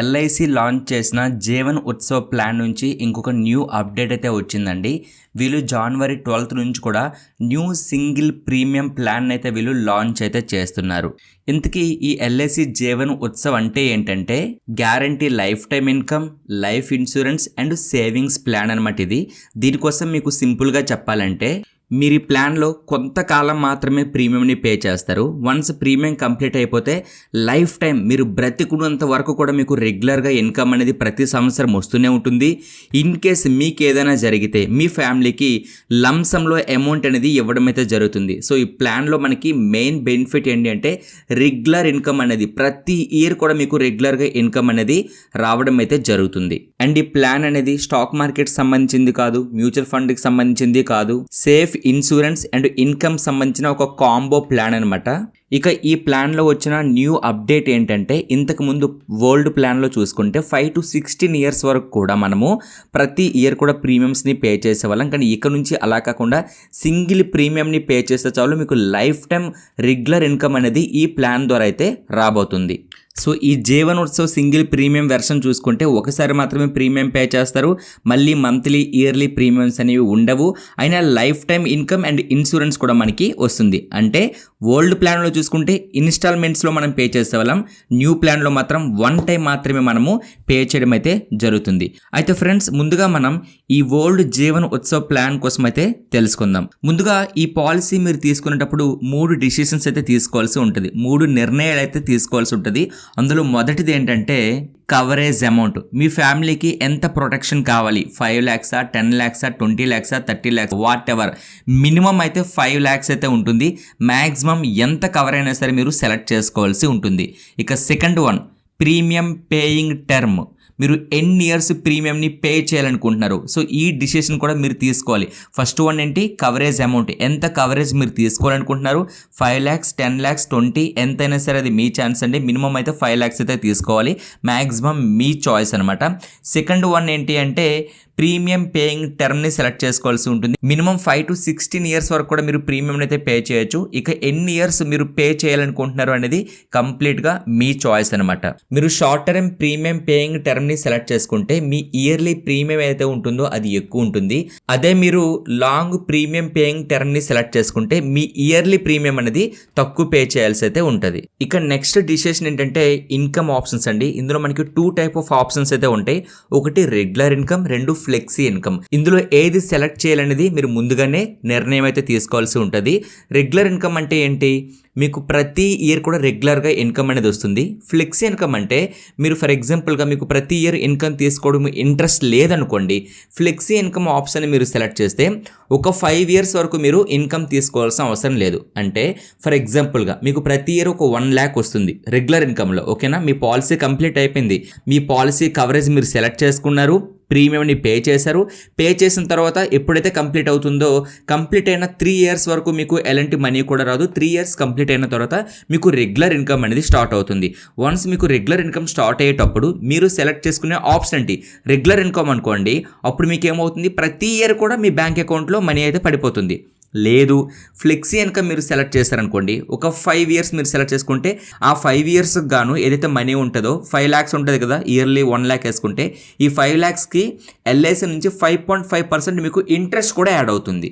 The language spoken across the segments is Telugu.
ఎల్ఐసి లాంచ్ చేసిన జీవన్ ఉత్సవ్ ప్లాన్ నుంచి ఇంకొక న్యూ అప్డేట్ అయితే వచ్చిందండి. వీళ్ళు జనవరి 12th నుంచి కూడా న్యూ సింగిల్ ప్రీమియం ప్లాన్ అయితే వీళ్ళు లాంచ్ అయితే చేస్తున్నారు. ఇంతకీ ఈ ఎల్ఐసి జీవన్ ఉత్సవ్ అంటే ఏంటంటే guarantee life time income, life insurance and savings plan అనమాట. ఇది దీనికోసం మీకు సింపుల్గా చెప్పాలంటే మీరు ఈ ప్లాన్లో కొంతకాలం మాత్రమే ప్రీమియంని పే చేస్తారు. వన్స్ ప్రీమియం కంప్లీట్ అయిపోతే లైఫ్ టైం మీరు బ్రతికున్నంత వరకు కూడా మీకు రెగ్యులర్గా ఇన్కమ్ అనేది ప్రతి సంవత్సరం వస్తూనే ఉంటుంది. ఇన్ కేస్ మీకు ఏదైనా జరిగితే మీ ఫ్యామిలీకి లంసంలో అమౌంట్ అనేది ఇవ్వడం అయితే జరుగుతుంది. సో ఈ ప్లాన్లో మనకి మెయిన్ బెనిఫిట్ ఏంటి అంటే రెగ్యులర్ ఇన్కమ్ అనేది ప్రతి ఇయర్ కూడా మీకు రెగ్యులర్గా ఇన్కమ్ అనేది రావడం అయితే జరుగుతుంది. అండ్ ఈ ప్లాన్ అనేది స్టాక్ మార్కెట్ సంబంధించింది కాదు, మ్యూచువల్ ఫండ్కి సంబంధించింది కాదు, సేఫ్ ఇన్సూరెన్స్ అండ్ ఇన్కమ్ సంబంధించిన ఒక కాంబో ప్లాన్ అనమాట. ఇక ఈ ప్లాన్లో వచ్చిన న్యూ అప్డేట్ ఏంటంటే ఇంతకు ముందు ఓల్డ్ ప్లాన్లో చూసుకుంటే 5 to 16 years వరకు కూడా మనము ప్రతి ఇయర్ కూడా ప్రీమియమ్స్ని పే చేసేవాళ్ళం. కానీ ఇక నుంచి అలా కాకుండా సింగిల్ ప్రీమియంని పే చేస్తే చాలు మీకు లైఫ్ టైం రెగ్యులర్ ఇన్కమ్ అనేది ఈ ప్లాన్ ద్వారా అయితే రాబోతుంది. సో ఈ Jeevan Utsav single premium version చూసుకుంటే ఒకసారి మాత్రమే ప్రీమియం పే చేస్తారు. మళ్ళీ మంత్లీ ఇయర్లీ ప్రీమియమ్స్ అనేవి ఉండవు. అయినా life time income and insurance కూడా మనకి వస్తుంది. అంటే ఓల్డ్ ప్లాన్లో చూసుకుంటే ఇన్స్టాల్మెంట్స్లో మనం పే చేసేవాళ్ళం, న్యూ ప్లాన్లో మాత్రం వన్ టైం మాత్రమే మనము పే చేయడం అయితే జరుగుతుంది. అయితే ఫ్రెండ్స్ ముందుగా మనం ఈ ఓల్డ్ జీవన్ ఉత్సవ్ ప్లాన్ కోసం అయితే తెలుసుకుందాం. ముందుగా ఈ పాలసీ మీరు తీసుకునేటప్పుడు 3 డిసిషన్స్ అయితే తీసుకోవాల్సి ఉంటుంది, 3 నిర్ణయాలు అయితే తీసుకోవాల్సి ఉంటుంది. అందులో మొదటిది ఏంటంటే కవరేజ్ అమౌంట్. మీ ఫ్యామిలీకి ఎంత ప్రొటెక్షన్ కావాలి, 5 lakhs, 10 lakhs, 20 lakhs, 30 lakhs, what ever, minimum అయితే 5 lakhs అయితే ఉంటుంది. మ్యాక్సిమం ఎంత కవర్ అయినా సరే మీరు సెలెక్ట్ చేసుకోవాల్సి ఉంటుంది. ఇక second one premium paying term. మీరు ఎన్ని ఇయర్స్ ప్రీమియంని పే చేయాలనుకుంటున్నారు, సో ఈ డిసిషన్ కూడా మీరు తీసుకోవాలి. ఫస్ట్ వన్ ఏంటి కవరేజ్ అమౌంట్, ఎంత కవరేజ్ మీరు తీసుకోవాలనుకుంటున్నారు, 5 lakhs, 10 lakhs, 20, ఎంతైనా సరే అది మీ ఛాన్స్ అండి. మినిమం అయితే 5 lakhs అయితే తీసుకోవాలి, మ్యాక్సిమం మీ చాయిస్ అనమాట. సెకండ్ వన్ ఏంటి అంటే ప్రీమియం పేయింగ్ టర్మ్ని సెలెక్ట్ చేసుకోవాల్సి ఉంటుంది. మినిమం 5 to 16 years వరకు కూడా మీరు ప్రీమియం అయితే పే చేయొచ్చు. ఇక ఎన్ని ఇయర్స్ మీరు పే చేయాలనుకుంటున్నారు అనేది కంప్లీట్గా మీ చాయిస్ అనమాట. మీరు షార్ట్ టర్మ్ ప్రీమియం పేయింగ్ టర్మ్ని సెలెక్ట్ చేసుకుంటే మీ ఇయర్లీ ప్రీమియం అయితే ఉంటుందో అది ఎక్కువ ఉంటుంది. అదే మీరు లాంగ్ ప్రీమియం పేయింగ్ టర్మ్ని సెలెక్ట్ చేసుకుంటే మీ ఇయర్లీ ప్రీమియం అనేది తక్కువ పే చేయాల్సి అయితే ఉంటుంది. ఇక నెక్స్ట్ డిసిషన్ ఏంటంటే ఇన్కమ్ ఆప్షన్స్ అండి. ఇందులో మనకి 2 type of ఆప్షన్స్ అయితే ఉంటాయి. ఒకటి రెగ్యులర్ ఇన్కమ్, 2 ఫ్లెక్సీ ఇన్కమ్. ఇందులో ఏది సెలెక్ట్ చేయాలనేది మీరు ముందుగానే నిర్ణయం అయితే తీసుకోవాల్సి ఉంటుంది. రెగ్యులర్ ఇన్కమ్ అంటే ఏంటి, మీకు ప్రతి ఇయర్ కూడా రెగ్యులర్గా ఇన్కమ్ అనేది వస్తుంది. ఫ్లెక్సీ ఇన్కమ్ అంటే మీరు ఫర్ ఎగ్జాంపుల్గా మీకు ప్రతి ఇయర్ ఇన్కమ్ తీసుకోవడం ఇంట్రెస్ట్ లేదనుకోండి, ఫ్లెక్సీ ఇన్కమ్ ఆప్షన్ మీరు సెలెక్ట్ చేస్తే ఒక 5 years వరకు మీరు ఇన్కమ్ తీసుకోవాల్సిన అవసరం లేదు. అంటే ఫర్ ఎగ్జాంపుల్గా మీకు ప్రతి ఇయర్ ఒక 1 lakh వస్తుంది రెగ్యులర్ ఇన్కమ్లో, ఓకేనా. మీ పాలసీ కంప్లీట్ అయిపోయింది, మీ పాలసీ కవరేజ్ మీరు సెలెక్ట్ చేసుకున్నారు, ప్రీమియంని పే చేశారు. పే చేసిన తర్వాత ఎప్పుడైతే కంప్లీట్ అవుతుందో కంప్లీట్ అయిన 3 years వరకు మీకు ఎలాంటి మనీ కూడా రాదు. 3 years కంప్లీట్ అయిన తర్వాత మీకు రెగ్యులర్ ఇన్కమ్ అనేది స్టార్ట్ అవుతుంది. వన్స్ మీకు రెగ్యులర్ ఇన్కమ్ స్టార్ట్ అయ్యేటప్పుడు మీరు సెలెక్ట్ చేసుకునే ఆప్షన్ ఏంటి రెగ్యులర్ ఇన్కమ్ అనుకోండి. అప్పుడు మీకు ఏమవుతుంది, ప్రతి ఇయర్ కూడా మీ బ్యాంక్ అకౌంట్లో మనీ అయితే పడిపోతుంది. లేదు ఫ్లెక్సీ ఇన్కమ్ మీరు సెలెక్ట్ చేస్తారనుకోండి, ఒక 5 years మీరు సెలెక్ట్ చేసుకుంటే ఆ 5 years గాను ఏదైతే మనీ ఉంటుందో 5 lakhs ఉంటుంది కదా, ఇయర్లీ 1 lakh వేసుకుంటే ఈ 5 lakhsకి ఎల్ఐసి నుంచి 5.5% మీకు ఇంట్రెస్ట్ కూడా యాడ్ అవుతుంది.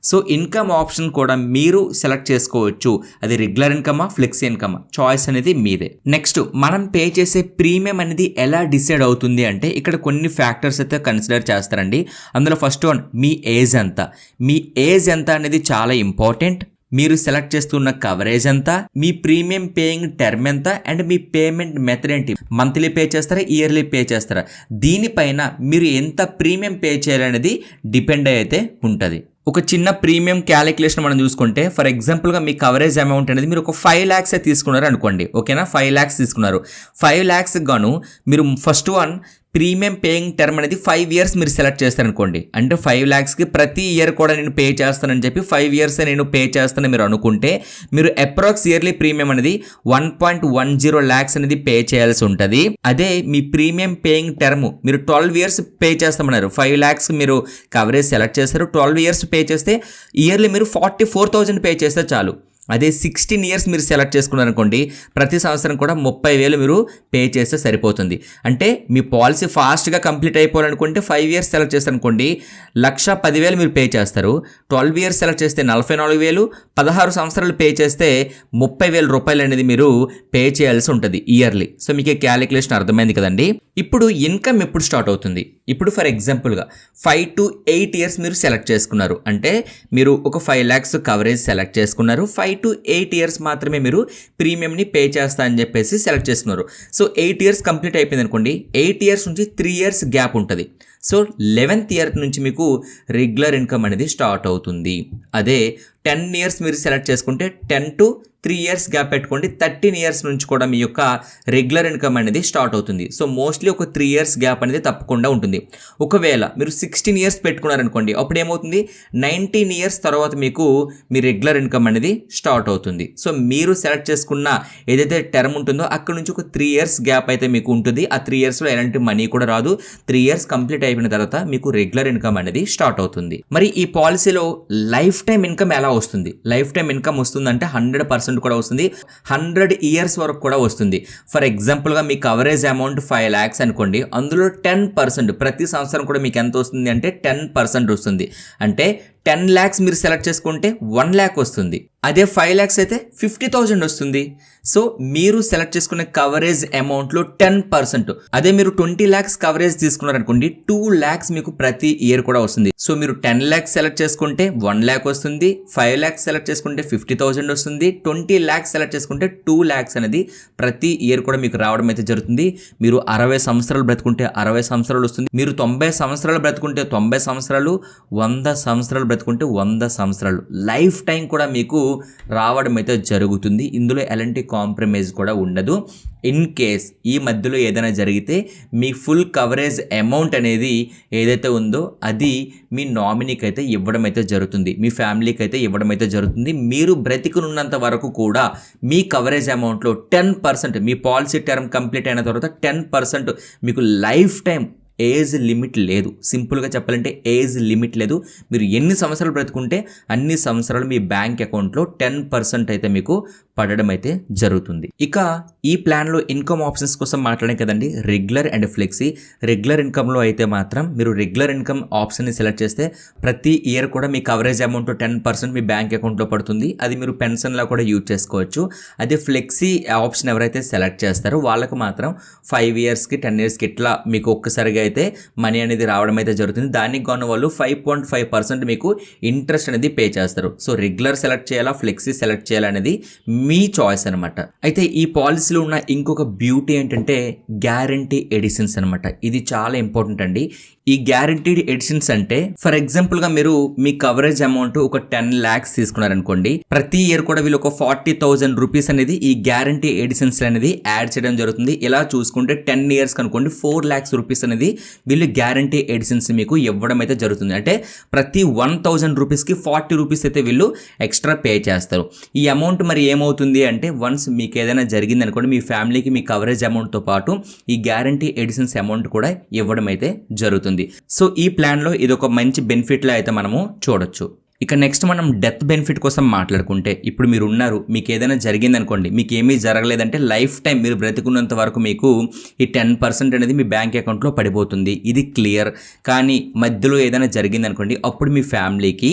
సో ఇన్కమ్ ఆప్షన్ కూడా మీరు సెలెక్ట్ చేసుకోవచ్చు, అది రెగ్యులర్ ఇన్కమా ఫ్లెక్సీ ఇన్కమా, చాయిస్ అనేది మీదే. నెక్స్ట్ మనం పే చేసే ప్రీమియం అనేది ఎలా డిసైడ్ అవుతుంది అంటే ఇక్కడ కొన్ని ఫ్యాక్టర్స్ అయితే కన్సిడర్ చేస్తారండి. అందులో ఫస్ట్ వన్ మీ ఏజ్ ఎంత. మీ ఏజ్ ఎంత అనేది చాలా ఇంపార్టెంట్. మీరు సెలెక్ట్ చేస్తున్న కవరేజ్ ఎంత, మీ ప్రీమియం పేయింగ్ టర్మ్ ఎంత, అండ్ మీ పేమెంట్ మెథడ్ ఏంటి, మంత్లీ పే చేస్తారా ఇయర్లీ పే చేస్తారా, దీనిపైన మీరు ఎంత ప్రీమియం పే చేయాలనేది డిపెండ్ అయితే ఉంటుంది. ఒక చిన్న ప్రీమియం క్యాలిక్యులేషన్ మనం చూసుకుంటే ఫర్ ఎగ్జాంపుల్గా మీ కవరేజ్ అమౌంట్ అనేది మీరు ఒక 5 lakhs తీసుకున్నారు అనుకోండి, ఓకేనా. 5 lakhs తీసుకున్నారు. 5 lakhs గాను మీరు first one premium paying term అనేది 5 years మీరు సెలెక్ట్ చేస్తారనుకోండి. అంటే 5 lakhsకి ప్రతి ఇయర్ కూడా నేను పే చేస్తానని చెప్పి 5 years నేను పే చేస్తానని మీరు అనుకుంటే మీరు అప్రాక్స్ ఇయర్లీ ప్రీమియం అనేది 1.10 lakhs అనేది పే చేయాల్సి ఉంటుంది. అదే మీ ప్రీమియం పేయింగ్ టర్మ్ మీరు 12 years పే చేస్తామన్నారు, 5 lakhs మీరు కవరేజ్ సెలెక్ట్ చేస్తారు, 12 years పే చేస్తే ఇయర్లీ మీరు 44,000 పే చేస్తే చాలు. అదే 16 ఇయర్స్ మీరు సెలెక్ట్ చేసుకున్నారనుకోండి, ప్రతి సంవత్సరం కూడా 30,000 మీరు పే చేస్తే సరిపోతుంది. అంటే మీ పాలసీ ఫాస్ట్గా కంప్లీట్ అయిపోవాలనుకుంటే 5 ఇయర్స్ సెలెక్ట్ చేస్తారనుకోండి, 1,10,000 మీరు పే చేస్తారు. 12 ఇయర్స్ సెలెక్ట్ చేస్తే 44,000, 16 సంవత్సరాలు పే చేస్తే 30,000 రూపాయలు అనేది మీరు పే చేయాల్సి ఉంటుంది ఇయర్లీ. సో మీకు క్యాలిక్యులేషన్ అర్థమైంది కదండి. ఇప్పుడు ఇన్కమ్ ఎప్పుడు స్టార్ట్ అవుతుంది? ఇప్పుడు ఫర్ ఎగ్జాంపుల్గా 5 to 8 ఇయర్స్ మీరు సెలెక్ట్ చేసుకున్నారు అంటే మీరు ఒక 5 lakhs కవరేజ్ సెలెక్ట్ చేసుకున్నారు. 5 to 8 ఇయర్స్ మాత్రమే మీరు ప్రీమియంని పే చేస్తా అని చెప్పేసి సెలెక్ట్ చేసుకున్నారు. సో 8 ఇయర్స్ కంప్లీట్ అయిపోయింది అనుకోండి, 8 ఇయర్స్ నుంచి 3 ఇయర్స్ గ్యాప్ ఉంటుంది. సో 11th ఇయర్ నుంచి మీకు రెగ్యులర్ ఇన్కమ్ అనేది స్టార్ట్ అవుతుంది. అదే 10 ఇయర్స్ మీరు సెలెక్ట్ చేసుకుంటే 10 to 3 ఇయర్స్ గ్యాప్ పెట్టుకోండి, 13 ఇయర్స్ నుంచి కూడా మీ యొక్క రెగ్యులర్ ఇన్కమ్ అనేది స్టార్ట్ అవుతుంది. సో మోస్ట్లీ ఒక 3 ఇయర్స్ గ్యాప్ అనేది తప్పకుండా ఉంటుంది. ఒకవేళ మీరు 16 ఇయర్స్ పెట్టుకున్నారనుకోండి, అప్పుడు ఏమవుతుంది, 19 ఇయర్స్ తర్వాత మీకు మీ రెగ్యులర్ ఇన్కమ్ అనేది స్టార్ట్ అవుతుంది. సో మీరు సెలెక్ట్ చేసుకున్న ఏదైతే టర్మ్ ఉంటుందో అక్కడ నుంచి ఒక 3 ఇయర్స్ గ్యాప్ అయితే మీకు ఉంటుంది. ఆ 3 ఇయర్స్లో ఎలాంటి మనీ కూడా రాదు. 3 ఇయర్స్ కంప్లీట్ అయిపోయిన తర్వాత మీకు రెగ్యులర్ ఇన్కమ్ అనేది స్టార్ట్ అవుతుంది. మరి ఈ పాలసీలో లైఫ్ టైం ఇన్కమ్ ఎలా వస్తుంది? లైఫ్ టైం ఇన్కమ్ వస్తుందంటే 100% కూడా వస్తుంది. 100 ఇయర్స్ వరకు కూడా వస్తుంది. ఫర్ ఎగ్జాంపుల్గా మీ కవరేజ్ అమౌంట్ 5 lakhs అనుకోండి, అందులో 10% ప్రతి సంవత్సరం కూడా మీకు ఎంత వస్తుంది అంటే 10% వస్తుంది. అంటే 10 lakhs మీరు సెలెక్ట్ చేసుకుంటే 1 lakh వస్తుంది. అదే 5 lakhs అయితే 50,000 వస్తుంది. సో మీరు సెలెక్ట్ చేసుకునే కవరేజ్ అమౌంట్లో 10%. అదే మీరు 20 lakhs కవరేజ్ తీసుకున్నారనుకోండి, 2 lakhs మీకు ప్రతి ఇయర్ కూడా వస్తుంది. సో మీరు 10 lakhs సెలెక్ట్ చేసుకుంటే 1 lakh వస్తుంది, 5 lakhs సెలెక్ట్ చేసుకుంటే 50,000 వస్తుంది, 20 lakhs సెలెక్ట్ చేసుకుంటే 2 lakhs అనేది ప్రతి ఇయర్ కూడా మీకు రావడం అయితే జరుగుతుంది. మీరు 60 సంవత్సరాలు బ్రతుకుంటే 60 సంవత్సరాలు వస్తుంది. మీరు 90 సంవత్సరాలు బ్రతుకుంటే 90 సంవత్సరాలు, 100 సంవత్సరాలు బ్రతుకుంటే 100 సంవత్సరాలు లైఫ్ టైం కూడా మీకు రావడం అయితే జరుగుతుంది. ఇందులో ఎలాంటి కాంప్రమైజ్ కూడా ఉండదు. ఇన్ కేస్ ఈ మధ్యలో ఏదైనా జరిగితే మీ ఫుల్ కవరేజ్ అమౌంట్ అనేది ఏదైతే ఉందో అది మీ నామినీకి అయితే ఇవ్వడం అయితే జరుగుతుంది, మీ ఫ్యామిలీకి అయితే ఇవ్వడం అయితే జరుగుతుంది. మీరు బ్రతికున్నంత వరకు కూడా మీ కవరేజ్ అమౌంట్లో 10%, మీ పాలసీ టర్మ్ కంప్లీట్ అయిన తర్వాత 10% మీకు లైఫ్ టైం ఏజ్ లిమిట్ లేదు. సింపుల్గా చెప్పాలంటే ఏజ్ లిమిట్ లేదు. మీరు ఎన్ని సంవత్సరాలు బ్రతుకుంటే అన్ని సంవత్సరాలు మీ బ్యాంక్ అకౌంట్లో 10% అయితే మీకు పడడం అయితే జరుగుతుంది. ఇక ఈ ప్లాన్లో ఇన్కమ్ ఆప్షన్స్ కోసం మాట్లాడే కదండి, రెగ్యులర్ అండ్ ఫ్లెక్సీ. రెగ్యులర్ ఇన్కమ్లో అయితే మాత్రం మీరు రెగ్యులర్ ఇన్కమ్ ఆప్షన్ని సెలెక్ట్ చేస్తే ప్రతి ఇయర్ కూడా మీ కవరేజ్ అమౌంట్ 10% మీ బ్యాంక్ అకౌంట్లో పడుతుంది. అది మీరు పెన్షన్లా కూడా యూజ్ చేసుకోవచ్చు. అదే ఫ్లెక్సీ ఆప్షన్ ఎవరైతే సెలెక్ట్ చేస్తారో వాళ్ళకు మాత్రం 5 ఇయర్స్కి 10 ఇయర్స్కి ఇట్లా మీకు ఒక్కసారిగా అయితే మనీ అనేది రావడం అయితే జరుగుతుంది. దానికి గాను వాళ్ళు 5.5% మీకు ఇంట్రెస్ట్ అనేది పే చేస్తారు. సో రెగ్యులర్ సెలెక్ట్ చేయాలా, ఫ్లెక్సీ సెలెక్ట్ చేయాలనేది మీ చాయిస్ అనమాట. అయితే ఈ పాలసీలో ఉన్న ఇంకొక బ్యూటీ ఏంటంటే గ్యారంటీ ఎడిషన్స్ అనమాట. ఇది చాలా ఇంపార్టెంట్ అండి. ఈ గ్యారంటీడ్ ఎడిషన్స్ అంటే ఫర్ ఎగ్జాంపుల్గా మీరు మీ కవరేజ్ అమౌంట్ ఒక 10 lakhs తీసుకున్నారనుకోండి, ప్రతి ఇయర్ కూడా వీళ్ళు ఒక 40,000 రూపీస్ అనేది ఈ గ్యారంటీ ఎడిషన్స్ అనేది యాడ్ చేయడం జరుగుతుంది. ఇలా చూసుకుంటే 10 years అనుకోండి 4 lakhs రూపీస్ అనేది వీళ్ళు గ్యారంటీ ఎడిషన్స్ మీకు ఇవ్వడం అయితే జరుగుతుంది. అంటే ప్రతి 1,000 రూపీస్కి 40 రూపీస్ అయితే వీళ్ళు ఎక్స్ట్రా పే చేస్తారు. ఈ అమౌంట్ మరి ఏమవుతుంది అంటే వన్స్ మీకు ఏదైనా జరిగింది అనుకోండి, మీ ఫ్యామిలీకి మీ కవరేజ్ అమౌంట్తో పాటు ఈ గ్యారంటీ ఎడిషన్స్ అమౌంట్ కూడా ఇవ్వడం అయితే జరుగుతుంది. సో ఈ ప్లాన్లో ఇది ఒక మంచి బెనిఫిట్లో అయితే మనము చూడొచ్చు. ఇక నెక్స్ట్ మనం డెత్ బెనిఫిట్ కోసం మాట్లాడుకుంటే, ఇప్పుడు మీరు ఉన్నారు, మీకు ఏదైనా జరిగిందనుకోండి, మీకు ఏమీ జరగలేదంటే లైఫ్ టైం మీరు బ్రతికున్నంత వరకు మీకు ఈ 10% అనేది మీ బ్యాంక్ అకౌంట్లో పడిపోతుంది. ఇది క్లియర్. కానీ మధ్యలో ఏదైనా జరిగిందనుకోండి, అప్పుడు మీ ఫ్యామిలీకి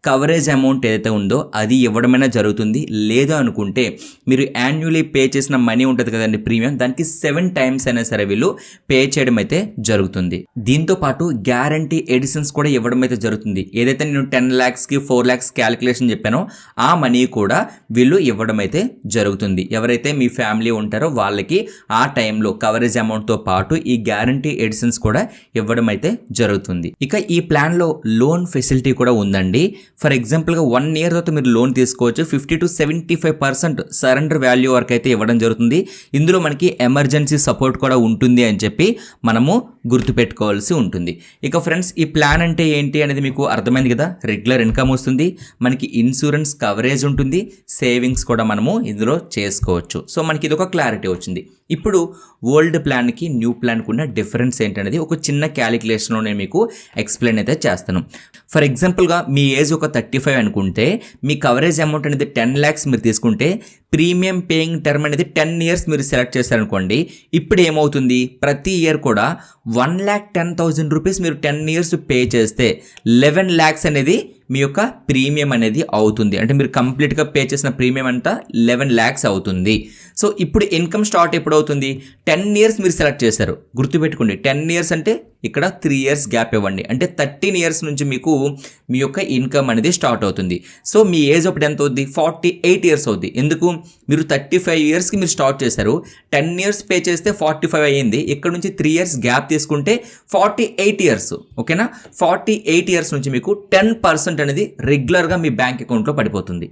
కవరేజ్ అమౌంట్ ఏదైతే ఉందో అది ఇవ్వడమైనా జరుగుతుంది. లేదా అనుకుంటే మీరు యాన్యువల్లీ పే చేసిన మనీ ఉంటుంది కదండి ప్రీమియం, దానికి 7 times అయినా సరే వీళ్ళు పే చేయడం అయితే జరుగుతుంది. దీంతో పాటు గ్యారంటీ ఎడిషన్స్ కూడా ఇవ్వడం అయితే జరుగుతుంది. ఏదైతే నేను 10 lakhsకి 4 lakhs క్యాలిక్యులేషన్ చెప్పానో ఆ మనీ కూడా వీళ్ళు ఇవ్వడం అయితే జరుగుతుంది. ఎవరైతే మీ ఫ్యామిలీ ఉంటారో వాళ్ళకి ఆ టైంలో కవరేజ్ అమౌంట్తో పాటు ఈ గ్యారంటీ ఎడిషన్స్ కూడా ఇవ్వడం అయితే జరుగుతుంది. ఇక ఈ ప్లాన్లో లోన్ ఫెసిలిటీ కూడా ఉందండి. ఫర్ ఎగ్జాంపుల్గా 1 year తర్వాత మీరు లోన్ తీసుకోవచ్చు. 50 to 75% సరెండర్ వాల్యూ వరకు అయితే ఇవ్వడం జరుగుతుంది. ఇందులో మనకి ఎమర్జెన్సీ సపోర్ట్ కూడా ఉంటుంది అని చెప్పి మనము గుర్తుపెట్టుకోవాల్సి ఉంటుంది. ఇక ఫ్రెండ్స్, ఈ ప్లాన్ అంటే ఏంటి అనేది మీకు అర్థమైంది కదా. రెగ్యులర్ ఇన్కమ్ వస్తుంది, మనకి ఇన్సూరెన్స్ కవరేజ్ ఉంటుంది, సేవింగ్స్ కూడా మనము ఇందులో చేసుకోవచ్చు. సో మనకి ఇది ఒక క్లారిటీ వచ్చింది. ఇప్పుడు ఓల్డ్ ప్లాన్కి న్యూ ప్లాన్కి ఉన్న డిఫరెన్స్ ఏంటనేది ఒక చిన్న క్యాలిక్యులేషన్లో నేను మీకు ఎక్స్ప్లెయిన్ అయితే చేస్తాను. ఫర్ ఎగ్జాంపుల్గా మీ ఏజ్ ఒక ఒక 35 అనుకుంటే మీ కవరేజ్ అమౌంట్ అనేది 10 lakhs మీరు తీసుకుంటే ప్రీమియం పేయింగ్ టర్మ్ అనేది 10 years మీరు సెలెక్ట్ చేశారనుకోండి. ఇప్పుడు ఏమవుతుంది, ప్రతి ఇయర్ కూడా 1,10,000 రూపీస్ మీరు 10 years పే చేస్తే 11 lakhs అనేది మీ యొక్క ప్రీమియం అనేది అవుతుంది. అంటే మీరు కంప్లీట్గా పే చేసిన ప్రీమియం అంతా 11 lakhs అవుతుంది. సో ఇప్పుడు ఇన్కమ్ స్టార్ట్ ఎప్పుడు అవుతుంది, 10 years మీరు సెలెక్ట్ చేశారు. గుర్తుపెట్టుకోండి, 10 years అంటే ఇక్కడ 3 years గ్యాప్ ఇవ్వండి. అంటే 13 years నుంచి మీకు మీ యొక్క ఇన్కమ్ అనేది స్టార్ట్ అవుతుంది. సో మీ ఏజ్ అప్పుడు ఎంత అవుద్ది, 48 years అవుద్ది. ఎందుకు, మీరు 35 yearsకి మీరు స్టార్ట్ చేశారు, 10 years పే చేస్తే 45 అయ్యింది. ఇక్కడ నుంచి 3 years గ్యాప్ తీసుకుంటే 48 years. ఓకేనా, 48 years నుంచి మీకు 10% అనేది రెగ్యులర్గా మీ బ్యాంక్ అకౌంట్లో పడిపోతుంది.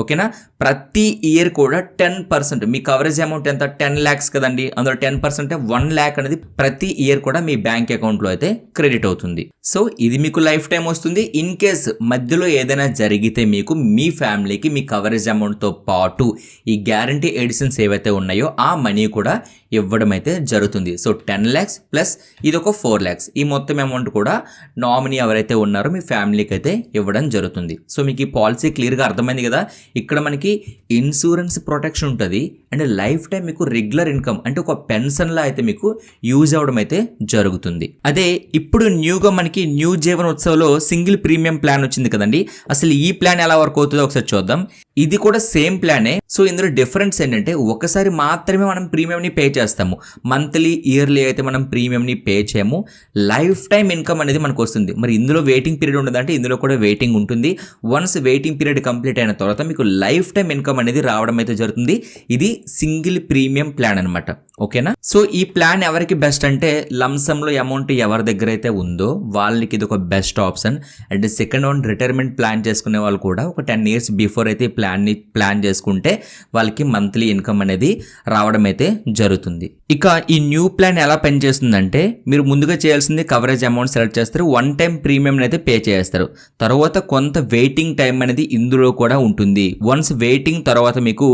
ఓకేనా, ప్రతి ఇయర్ కూడా 10%. మీ కవరేజ్ అమౌంట్ ఎంత, 10 lakhs కదండి, అందులో 10% 1 lakh అనేది ప్రతి ఇయర్ కూడా మీ బ్యాంక్ అకౌంట్లో అయితే క్రెడిట్ అవుతుంది. సో ఇది మీకు లైఫ్ టైం వస్తుంది. ఇన్ కేస్ మధ్యలో ఏదైనా జరిగితే మీకు మీ ఫ్యామిలీకి మీ కవరేజ్ అమౌంట్తో పాటు ఈ గ్యారంటీ ఎడిషన్స్ ఏవైతే ఉన్నాయో ఆ మనీ కూడా ఇవ్వడం అయితే జరుగుతుంది. సో 10 lakhs ప్లస్ ఇది ఒక 4 lakhs, ఈ మొత్తం అమౌంట్ కూడా నామినీ ఎవరైతే ఉన్నారో మీ ఫ్యామిలీకి అయితే ఇవ్వడం జరుగుతుంది. సో మీకు ఈ పాలసీ క్లియర్గా అర్థమైంది కదా. ఇక్కడ మనకి ఇన్సూరెన్స్ ప్రొటెక్షన్ ఉంటుంది అండ్ లైఫ్ టైం మీకు రెగ్యులర్ ఇన్కమ్ అంటే ఒక పెన్షన్లా అయితే మీకు యూజ్ అవ్వడం అయితే జరుగుతుంది. అదే ఇప్పుడు న్యూగా మనకి న్యూ జీవన్ ఉత్సవ్లో సింగిల్ ప్రీమియం ప్లాన్ వచ్చింది కదండి. అసలు ఈ ప్లాన్ ఎలా వర్క్ అవుతుందో ఒకసారి చూద్దాం. ఇది కూడా సేమ్ ప్లానే. సో ఇందులో డిఫరెన్స్ ఏంటంటే ఒకసారి మాత్రమే మనం ప్రీమియంని పే చేస్తాము. మంత్లీ ఇయర్లీ అయితే మనం ప్రీమియంని పే చేయము. లైఫ్ టైం ఇన్కమ్ అనేది మనకు వస్తుంది. మరి ఇందులో వెయిటింగ్ పీరియడ్ ఉండదంటే ఇందులో కూడా వెయిటింగ్ ఉంటుంది. వన్స్ వెయిటింగ్ పీరియడ్ కంప్లీట్ అయిన తర్వాత మీకు లైఫ్ టైం ఇన్కమ్ అనేది రావడం అయితే జరుగుతుంది. ఇది సింగిల్ ప్రీమియం ప్లాన్ అనమాట. ఓకేనా, సో ఈ ప్లాన్ ఎవరికి బెస్ట్ అంటే లంసంలో అమౌంట్ ఎవరి దగ్గర అయితే ఉందో వాళ్ళకి ఇది ఒక best option. And second one, retirement plan చేసుకునే వాళ్ళు కూడా ఒక 10 years బిఫోర్ అయితే ప్లాన్ చేసుకుంటే వాళ్ళకి మంత్లీ ఇన్కమ్ అనేది రావడం అయితే జరుగుతుంది. ఇక ఈ న్యూ ప్లాన్ ఎలా పనిచేస్తుందంటే మీరు ముందుగా చేయాల్సింది కవరేజ్ అమౌంట్ సెలెక్ట్ చేస్తారు, 1 time ప్రీమియం అయితే పే చేస్తారు. తర్వాత కొంత వెయిటింగ్ టైం అనేది ఇందులో కూడా ఉంటుంది. వన్స్ వెయిటింగ్ తర్వాత మీకు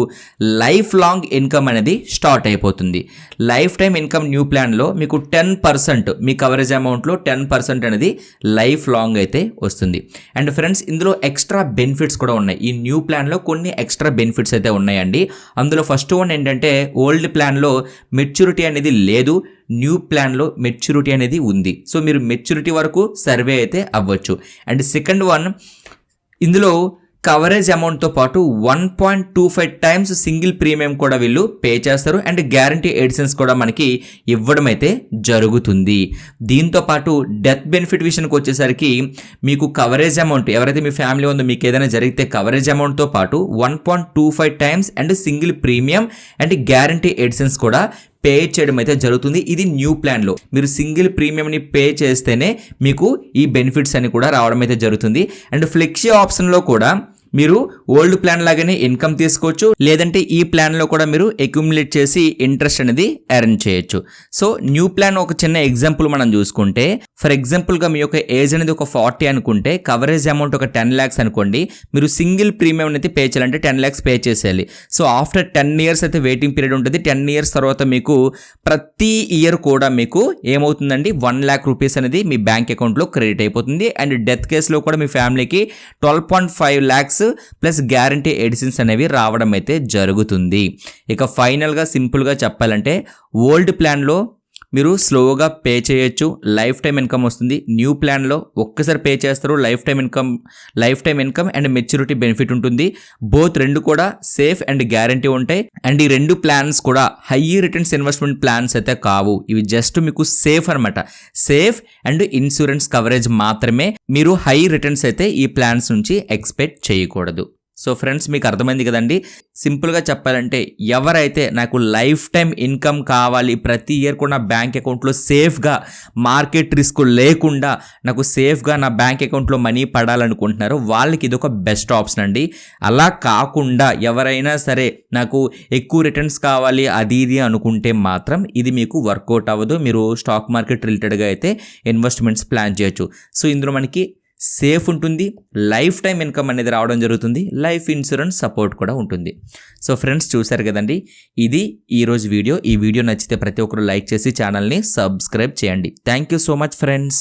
లైఫ్ లాంగ్ ఇన్కమ్ అనేది స్టార్ట్ అయిపోతుంది. లైఫ్ టైం ఇన్కమ్ న్యూ ప్లాన్లో మీకు 10% మీ కవరేజ్ అమౌంట్లో 10% అనేది లైఫ్ లాంగ్ అయితే వస్తుంది. అండ్ ఫ్రెండ్స్ ఇందులో ఎక్స్ట్రా బెనిఫిట్స్ కూడా ఉన్నాయి. ఈ న్యూ ప్లాన్లో కొన్ని ఎక్స్ట్రా బెనిఫిట్స్ అయితే ఉన్నాయండి. అందులో ఫస్ట్ వన్ ఏంటంటే ఓల్డ్ ప్లాన్లో మెచ్యూరిటీ అనేది లేదు, న్యూ ప్లాన్లో మెచ్యూరిటీ అనేది ఉంది. సో మీరు మెచ్యూరిటీ వరకు సర్వే అయితే అవ్వచ్చు. అండ్ సెకండ్ వన్, ఇందులో కవరేజ్ అమౌంట్తో పాటు 1.25 times సింగిల్ ప్రీమియం కూడా వీళ్ళు పే చేస్తారు. అండ్ గ్యారంటీ ఎడిషన్స్ కూడా మనకి ఇవ్వడం అయితే జరుగుతుంది. దీంతో పాటు డెత్ బెనిఫిట్ విషయానికి వచ్చేసరికి మీకు కవరేజ్ అమౌంట్ ఎవరైతే మీ ఫ్యామిలీ ఉందో మీకు ఏదైనా జరిగితే కవరేజ్ అమౌంట్తో పాటు 1.25 times and single premium and guarantee additions కూడా పే చేయడం అయితే జరుగుతుంది. ఇది న్యూ ప్లాన్లో మీరు సింగిల్ ప్రీమియంని పే చేస్తేనే మీకు ఈ బెనిఫిట్స్ అని కూడా రావడం అయితే జరుగుతుంది. అండ్ ఫ్లెక్సీ ఆప్షన్లో కూడా మీరు ఓల్డ్ ప్లాన్ లాగానే ఇన్కమ్ తీసుకోవచ్చు, లేదంటే ఈ ప్లాన్లో కూడా మీరు అక్యుములేట్ చేసి ఇంట్రెస్ట్ అనేది ఎర్న్ చేయొచ్చు. సో న్యూ ప్లాన్ ఒక చిన్న ఎగ్జాంపుల్ మనం చూసుకుంటే, ఫర్ ఎగ్జాంపుల్గా మీ యొక్క ఏజ్ అనేది ఒక 40 అనుకుంటే కవరేజ్ అమౌంట్ ఒక 10 lakhs అనుకోండి. మీరు సింగిల్ ప్రీమియం అయితే పే చేయాలంటే 10 lakhs పే చేసేయాలి. సో ఆఫ్టర్ 10 years అయితే వెయిటింగ్ పీరియడ్ ఉంటుంది. 10 years తర్వాత మీకు ప్రతి ఇయర్ కూడా మీకు ఏమవుతుందండి, 1 lakh రూపీస్ అనేది మీ బ్యాంక్ అకౌంట్లో క్రెడిట్ అయిపోతుంది. అండ్ డెత్ కేసులో కూడా మీ ఫ్యామిలీకి 12.5 lakhs ప్లస్ గ్యారంటీ ఎడిషన్స్ అనేవి రావడం అయితే జరుగుతుంది. ఇక ఫైనల్గా సింపుల్గా చెప్పాలంటే ఓల్డ్ ప్లాన్లో మీరు స్లోగా పే చేయొచ్చు, లైఫ్ టైం ఇన్కమ్ వస్తుంది. న్యూ ప్లాన్లో ఒక్కసారి పే చేస్తారు, life time income and maturity benefit ఉంటుంది. బోత్ రెండు కూడా సేఫ్ అండ్ గ్యారంటీ ఉంటాయి. అండ్ ఈ రెండు ప్లాన్స్ కూడా హై రిటర్న్స్ ఇన్వెస్ట్మెంట్ ప్లాన్స్ అయితే కావు. ఇవి జస్ట్ మీకు సేఫ్ అనమాట. సేఫ్ అండ్ ఇన్సూరెన్స్ కవరేజ్ మాత్రమే. మీరు హై రిటర్న్స్ అయితే ఈ ప్లాన్స్ నుంచి ఎక్స్పెక్ట్ చేయకూడదు. సో ఫ్రెండ్స్ మీకు అర్థమైంది కదండి. సింపుల్గా చెప్పాలంటే ఎవరైతే నాకు లైఫ్ టైం ఇన్కమ్ కావాలి, ప్రతి ఇయర్ కూడా నా బ్యాంక్ అకౌంట్లో సేఫ్గా మార్కెట్ రిస్క్ లేకుండా నాకు సేఫ్గా నా బ్యాంక్ అకౌంట్లో మనీ పడాలనుకుంటున్నారో వాళ్ళకి ఇది ఒక బెస్ట్ ఆప్షన్ అండి. అలా కాకుండా ఎవరైనా సరే నాకు ఎక్కువ రిటర్న్స్ కావాలి అది ఇది అనుకుంటే మాత్రం ఇది మీకు వర్కౌట్ అవ్వదు. మీరు స్టాక్ మార్కెట్ రిలేటెడ్గా అయితే ఇన్వెస్ట్మెంట్స్ ప్లాన్ చేయొచ్చు. సో ఇందులో మనకి సేఫ్ ఉంటుంది, లైఫ్ టైం ఇన్కమ్ అనేది రావడం జరుగుతుంది, లైఫ్ ఇన్సూరెన్స్ సపోర్ట్ కూడా ఉంటుంది. సో ఫ్రెండ్స్ చూశారు కదండి, ఇది ఈరోజు వీడియో. ఈ వీడియో నచ్చితే ప్రతి ఒక్కరు లైక్ చేసి ఛానల్ని సబ్స్క్రైబ్ చేయండి. Thank you so much friends.